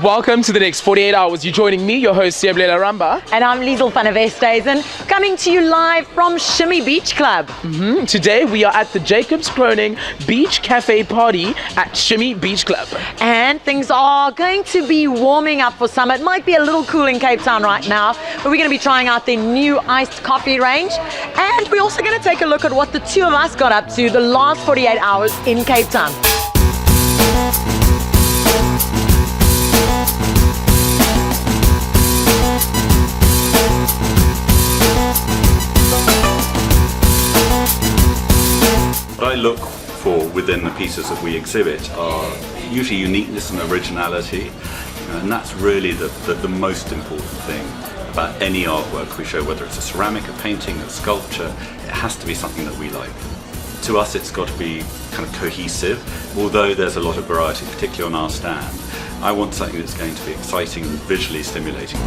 Welcome to the next 48 hours. You're joining me, your host, Siablela Ramba. And I'm Liesl van der Westhuizen, coming to you live from Shimmy Beach Club. Today we are at the Jacobs Kroning Beach Cafe Party at Shimmy Beach Club. And things are going to be warming up for summer. It might be a little cool in Cape Town right now, but we're going to be trying out their new iced coffee range. And we're also going to take a look at what the two of us got up to the last 48 hours in Cape Town. What I look for within the pieces that we exhibit are usually uniqueness and originality, and that's really the most important thing about any artwork we show, whether it's a ceramic, a painting, a sculpture. It has to be something that we like. To us it's got to be kind of cohesive, although there's a lot of variety, particularly on our stand. I want something that's going to be exciting and visually stimulating.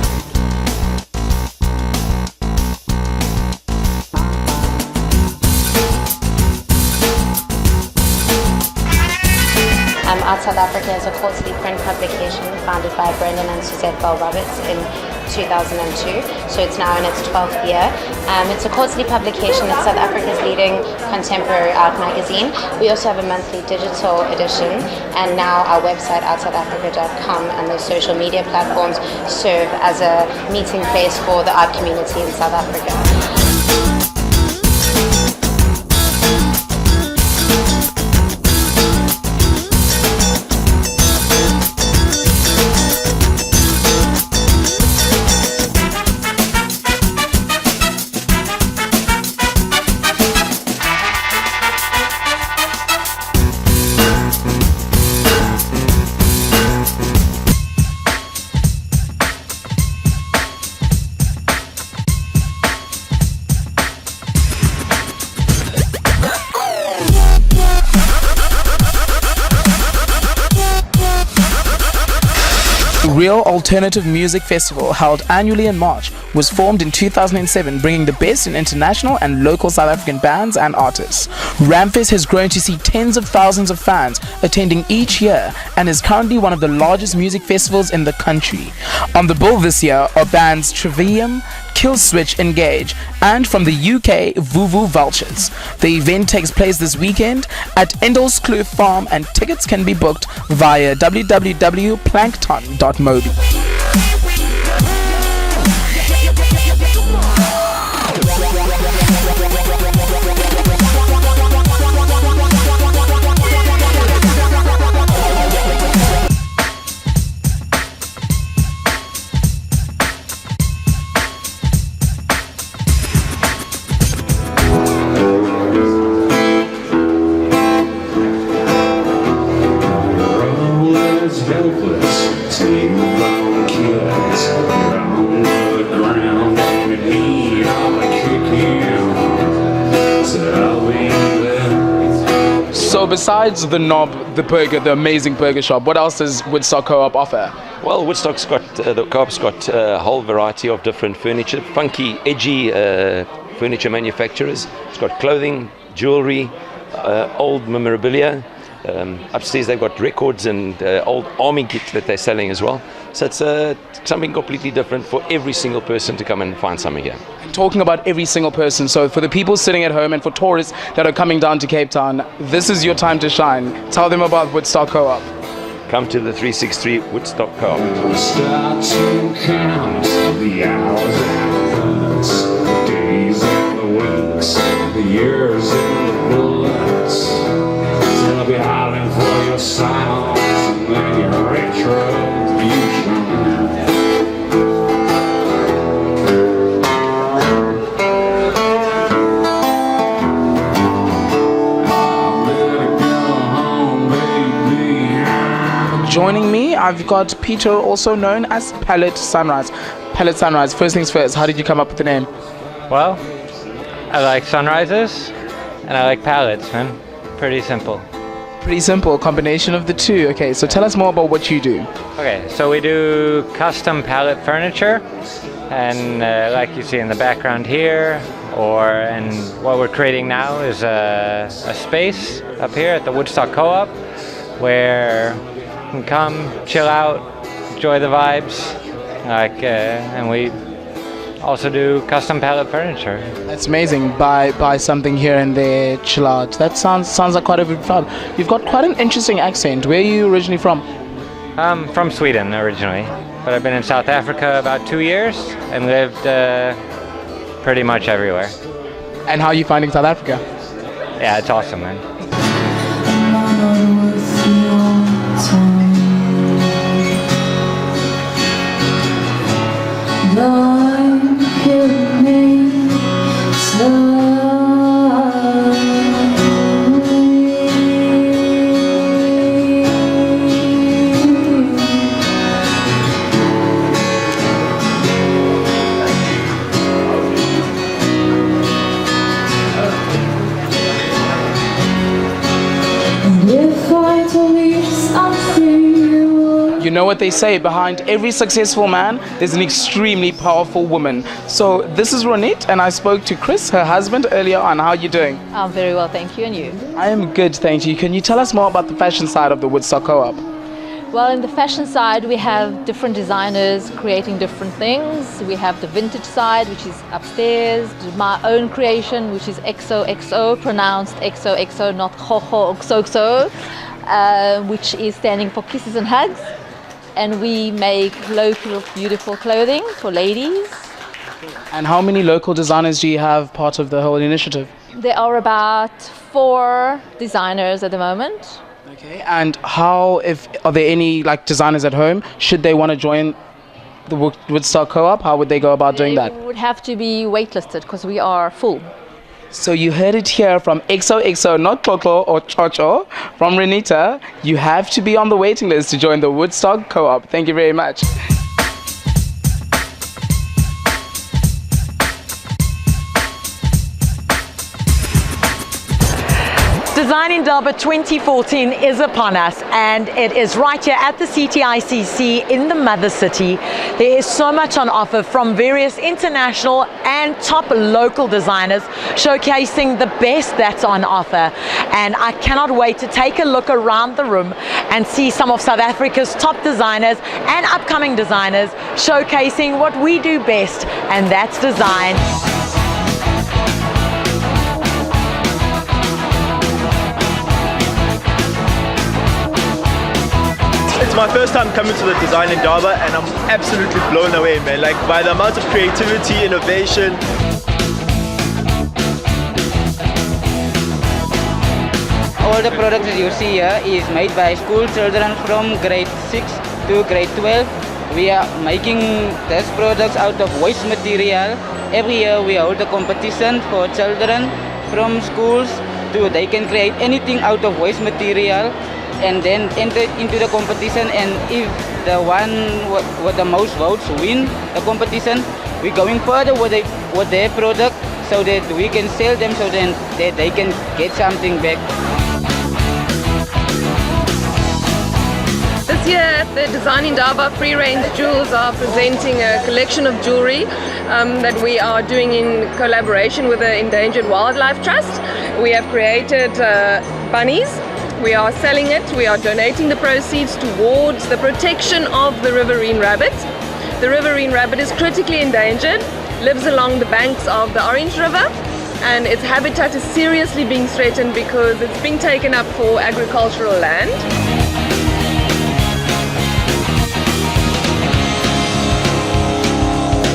Art South Africa is a quarterly print publication founded by Brendan and Suzette Bell-Roberts in 2002, so it's now in its 12th year. It's a quarterly publication. It's South Africa's leading contemporary art magazine. We also have a monthly digital edition, and now our website, artsoutafrica.com, and those social media platforms serve as a meeting place for the art community in South Africa. Real Alternative Music Festival, held annually in March, was formed in 2007, bringing the best in international and local South African bands and artists. Ramfest has grown to see tens of thousands of fans attending each year and is currently one of the largest music festivals in the country. On the bill this year are bands Trivium, Killswitch Engage, and from the UK, Vuvu Vultures. The event takes place this weekend at Endels Kloof Farm, and tickets can be booked via www.plankton.mobi. So besides the Knob, the burger, the amazing burger shop, what else does Woodstock Co-op offer? Well, Woodstock's got, the Co-op's got a whole variety of different furniture, funky, edgy furniture manufacturers. It's got clothing, jewelry, old memorabilia. Upstairs they've got records and old army kit that they're selling as well. So it's something completely different for every single person to come and find something here. Talking about every single person, so for the people sitting at home and for tourists that are coming down to Cape Town, this is your time to shine. Tell them about Woodstock Co-op. Come to the 363 Woodstock Co-op. Start to count the hours and the minutes, the days and the weeks, the years and the bullets. They'll be howling for your silence and then your retribution. joining me, I've got Peter, also known as Palette Sunrise. Palette Sunrise, first things first, how did you come up with the name? Well, I like sunrises and I like palettes, man. Pretty simple. Pretty simple, combination of the two. Okay, so tell us more about what you do. Okay, so we do custom pallet furniture, and like you see in the background here, and what we're creating now is a space up here at the Woodstock Co-op where you can come, chill out, enjoy the vibes, and we also do custom pallet furniture. That's amazing. Buy something here and there, chill out. That sounds like quite a good vibe. You've got quite an interesting accent. Where are you originally from? I'm from Sweden originally, but I've been in South Africa about 2 years and lived pretty much everywhere. And how are you finding South Africa? Yeah, it's awesome, man. You know what they say, behind every successful man, there's an extremely powerful woman. So this is Ronette, and I spoke to Chris, her husband, earlier on. How are you doing? I'm very well, thank you. And you? I am good, thank you. Can you tell us more about the fashion side of the Woodstock Co-op? Well, in the fashion side, we have different designers creating different things. We have the vintage side, which is upstairs, my own creation, which is XOXO, pronounced XOXO, not XOXO, which is standing for Kisses and Hugs. And we make local, beautiful clothing for ladies. And how many local designers do you have part of the whole initiative? There are about 4 designers at the moment. Okay, and are there any designers at home? Should they want to join the Woodstock Co-op? How would they go about doing that? They would have to be waitlisted because we are full. So you heard it here from XOXO, not Kloklo or Chocho, from Renita. You have to be on the waiting list to join the Woodstock Co-op. Thank you very much. Design in Durban 2014 is upon us, and it is right here at the CTICC in the Mother City. There is so much on offer from various international and top local designers showcasing the best that's on offer. And I cannot wait to take a look around the room and see some of South Africa's top designers and upcoming designers showcasing what we do best, and that's design. It's my first time coming to the Design in Durban, and I'm absolutely blown away, man. By the amount of creativity, innovation. All the products that you see here is made by school children from grade 6 to grade 12. We are making these products out of waste material. Every year we hold a competition for children from schools they can create anything out of waste material and then enter into the competition, and if the one with the most votes win the competition, we're going further with their product so that we can sell them so that they can get something back. This year at the Design in Durban Free Range Jewels are presenting a collection of jewelry that we are doing in collaboration with the Endangered Wildlife Trust. We have created bunnies. We are selling it. We are donating the proceeds towards the protection of the riverine rabbit. The riverine rabbit is critically endangered, lives along the banks of the Orange River, and its habitat is seriously being threatened because it's being taken up for agricultural land.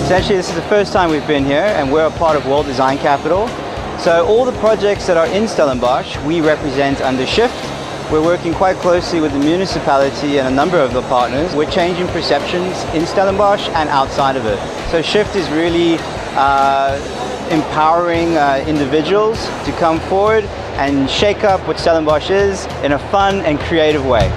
Essentially, this is the first time we've been here, and we're a part of World Design Capital. So all the projects that are in Stellenbosch, we represent under Shift. We're working quite closely with the municipality and a number of the partners. We're changing perceptions in Stellenbosch and outside of it. So Shift is really empowering individuals to come forward and shake up what Stellenbosch is in a fun and creative way.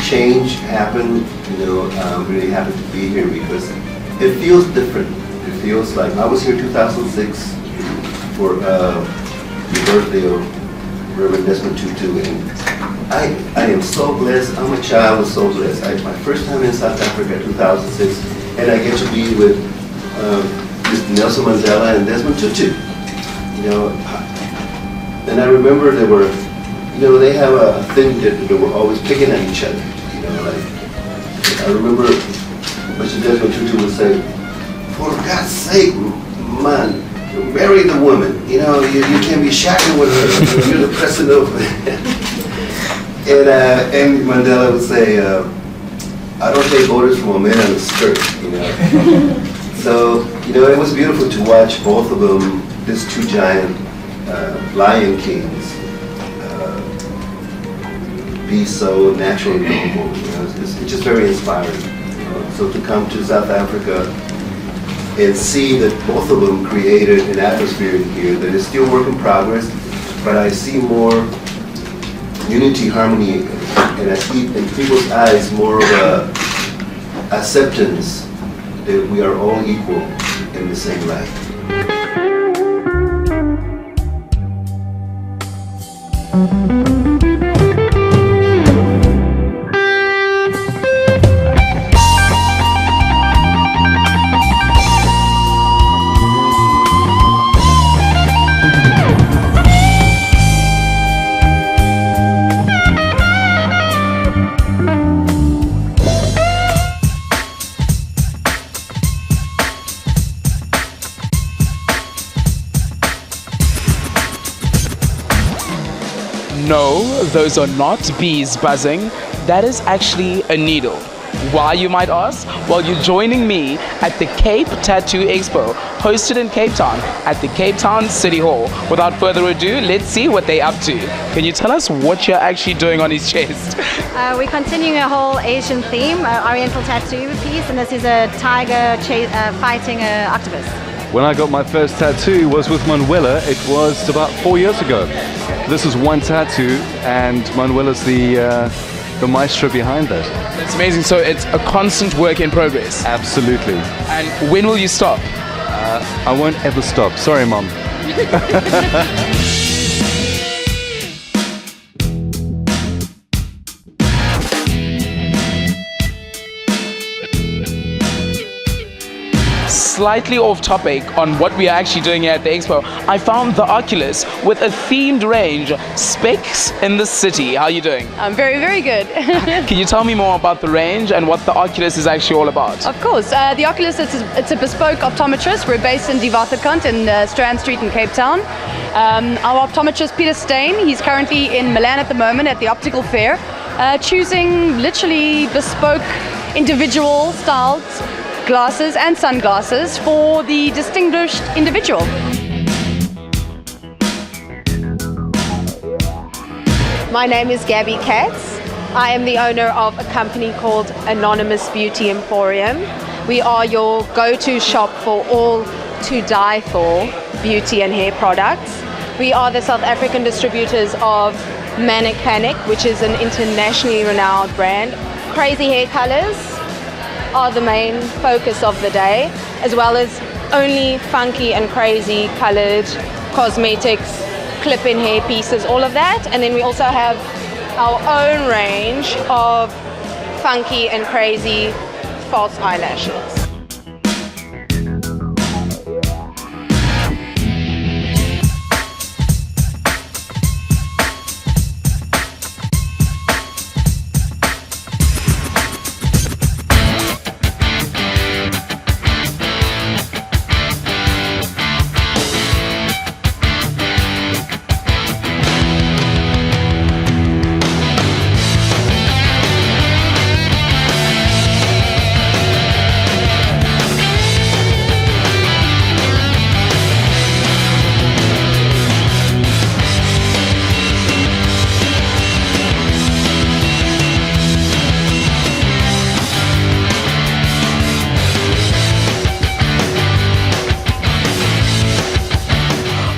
change happen. I'm really happy to be here because it feels different. It feels like I was here in 2006 for the birthday of Reverend Desmond Tutu, and I am so blessed. I'm a child and so blessed. My first time in South Africa in 2006, and I get to be with Mr. Nelson Mandela and Desmond Tutu. And I remember they have a thing that they were always picking at each other. I remember Mr. Desmond Tutu would say, "For God's sake, man, marry the woman. You can't be shacking with her. You're the president of." And Mandela would say, "I don't take orders from a man on a skirt." So it was beautiful to watch both of them, these two giant lion kings, be so naturally noble. It's just very inspiring. So to come to South Africa and see that both of them created an atmosphere here that is still work in progress, but I see more unity, harmony, and I see in people's eyes more of a acceptance that we are all equal in the same life. No, those are not bees buzzing. That is actually a needle. Why, you might ask? Well, you're joining me at the Cape Tattoo Expo, hosted in Cape Town at the Cape Town City Hall. Without further ado, let's see what they're up to. Can you tell us what you're actually doing on his chest? We're continuing a whole Asian theme, Oriental tattoo piece, and this is a tiger fighting an octopus. When I got my first tattoo was with Manuela. It was about 4 years ago. This is one tattoo, and Manuela's the maestro behind that. It's amazing. So it's a constant work in progress. Absolutely. And when will you stop? I won't ever stop. Sorry, Mom. Slightly off topic on what we are actually doing here at the expo, I found the Oculus with a themed range, Specs in the City. How are you doing? I'm very, very good. Can you tell me more about the range and what the Oculus is actually all about? Of course. The Oculus, it's a bespoke optometrist. We're based in Die Waterkant in Strand Street in Cape Town. Our optometrist, Peter Stain, he's currently in Milan at the moment at the optical fair, choosing literally bespoke individual styled glasses and sunglasses for the distinguished individual. My name is Gabby Katz. I am the owner of a company called Anonymous Beauty Emporium. We are your go-to shop for all to die for beauty and hair products. We are the South African distributors of Manic Panic, which is an internationally renowned brand. Crazy hair colors are the main focus of the day, as well as only funky and crazy colored cosmetics, clip-in hair pieces, all of that. And then we also have our own range of funky and crazy false eyelashes.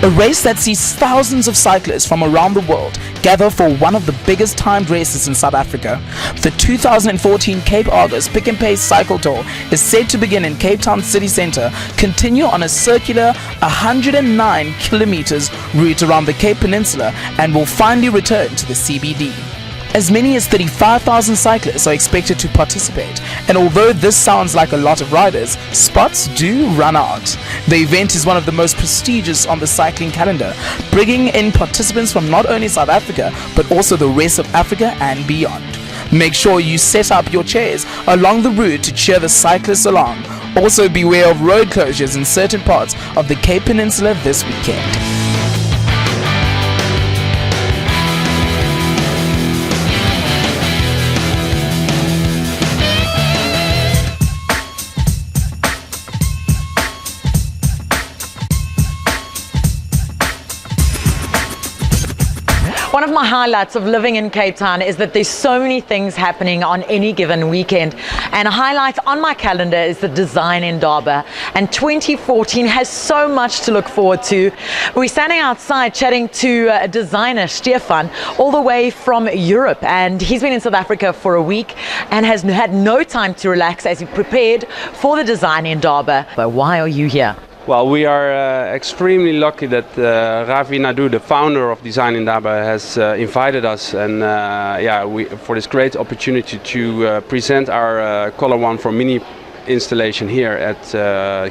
A race that sees thousands of cyclists from around the world gather for one of the biggest timed races in South Africa. The 2014 Cape Argus Pick and Pace Cycle Tour is set to begin in Cape Town city centre, continue on a circular 109 kilometers route around the Cape Peninsula, and will finally return to the CBD. As many as 35,000 cyclists are expected to participate, and although this sounds like a lot of riders, spots do run out. The event is one of the most prestigious on the cycling calendar, bringing in participants from not only South Africa but also the rest of Africa and beyond. Make sure you set up your chairs along the route to cheer the cyclists along. Also beware of road closures in certain parts of the Cape Peninsula this weekend. One of my highlights of living in Cape Town is that there's so many things happening on any given weekend. And a highlight on my calendar is the Design Indaba. And 2014 has so much to look forward to. We're standing outside chatting to a designer, Stefan, all the way from Europe. And he's been in South Africa for a week and has had no time to relax as he prepared for the Design Indaba. But why are you here? Well, we are extremely lucky that Ravi Naidu, the founder of Design Indaba, has invited us, and for this great opportunity to present our Color One for Mini installation here at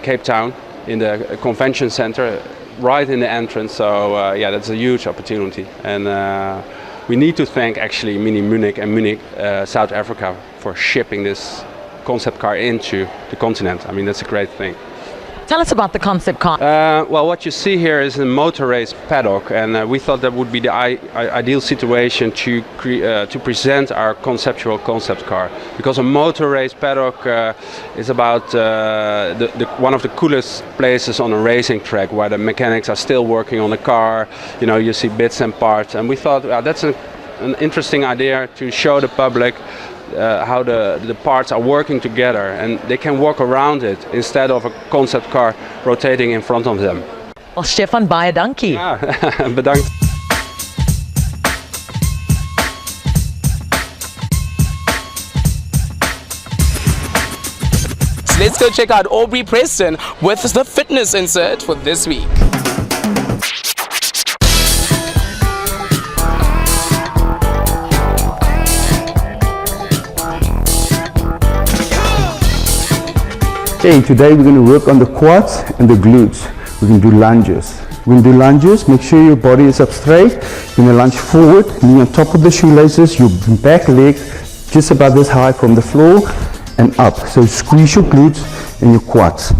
Cape Town in the convention center, right in the entrance. So that's a huge opportunity, and we need to thank actually Mini Munich and Munich, South Africa, for shipping this concept car into the continent. I mean, that's a great thing. Tell us about the concept car. Well, what you see here is a motor race paddock, and we thought that would be the ideal situation to present our conceptual concept car, because a motor race paddock is about one of the coolest places on a racing track, where the mechanics are still working on the car. You know, you see bits and parts, and we thought that's an interesting idea to show the public how the parts are working together, and they can walk around it instead of a concept car rotating in front of them. Well, Stefan, baie dankie. Ja, bedankt. So let's go check out Aubrey Preston with the fitness insert for this week. Okay, today we're going to work on the quads and the glutes. We're going to do lunges. We're going to do lunges. Make sure your body is up straight. You're going to lunge forward, knee on top of the shoelaces, your back leg just about this high from the floor and up. So squeeze your glutes and your quads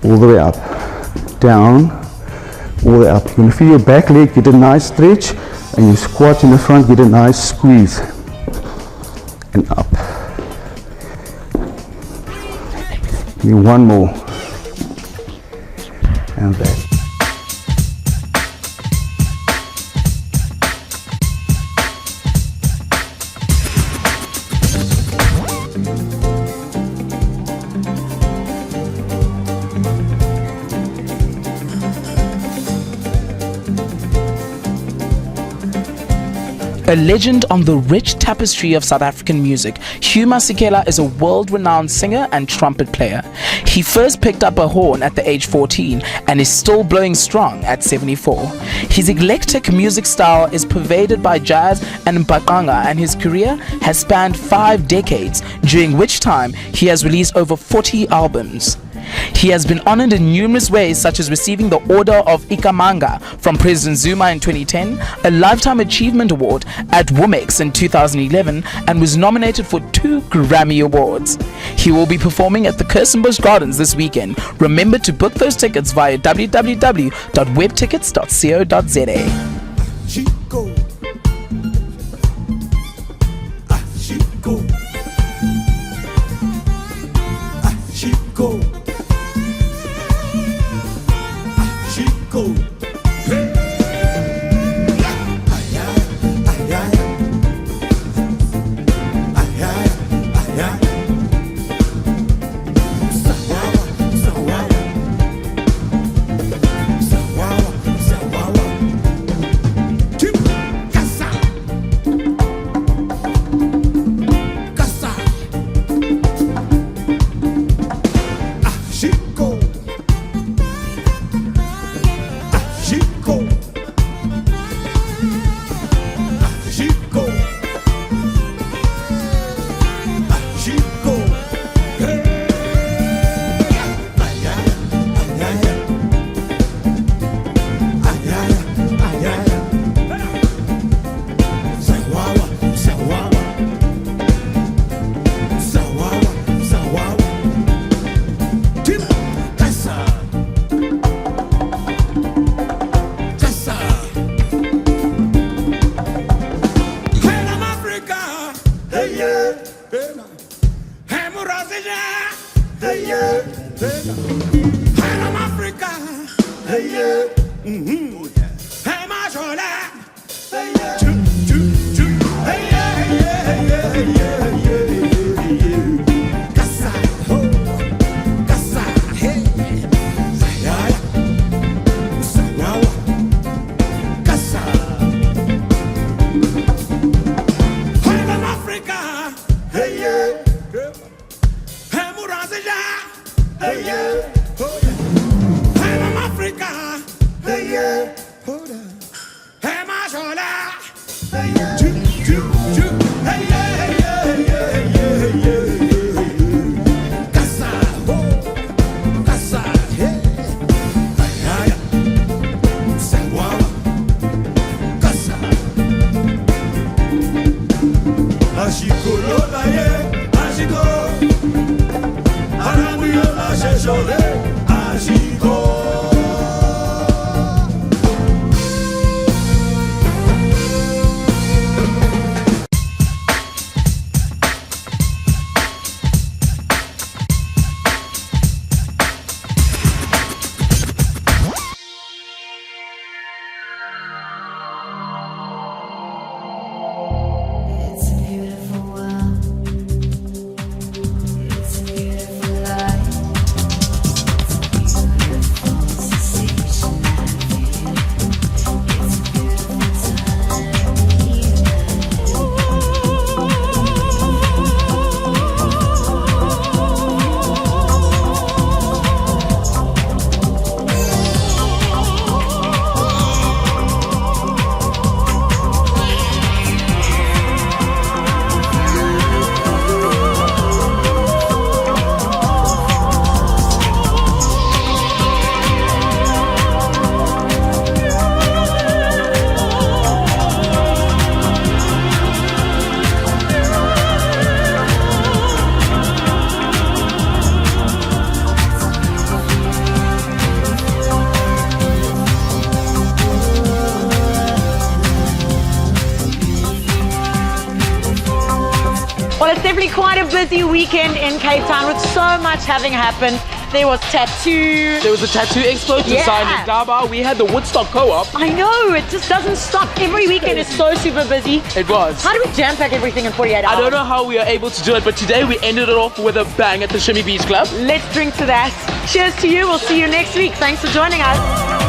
all the way up, down, all the way up. You're going to feel your back leg get a nice stretch, and your squat in the front get a nice squeeze and up. One more, and back. A legend on the rich tapestry of South African music, Hugh Masekela is a world-renowned singer and trumpet player. He first picked up a horn at the age 14 and is still blowing strong at 74. His eclectic music style is pervaded by jazz and mbaqanga, and his career has spanned 5 decades, during which time he has released over 40 albums. He has been honored in numerous ways, such as receiving the Order of Ikamanga from President Zuma in 2010, a Lifetime Achievement Award at Womex in 2011, and was nominated for 2 Grammy Awards. He will be performing at the Kirstenbush Gardens this weekend. Remember to book those tickets via www.webtickets.co.za. Well, it's definitely quite a busy weekend in Cape Town with so much having happened. There was tattoo. There was a tattoo expo designed in Daba. We had the Woodstock Co-op. I know, it just doesn't stop. Every weekend is so super busy. It was. How do we jam pack everything in 48 hours? I don't know how we are able to do it, but today we ended it off with a bang at the Shimmy Beach Club. Let's drink to that. Cheers to you. We'll see you next week. Thanks for joining us.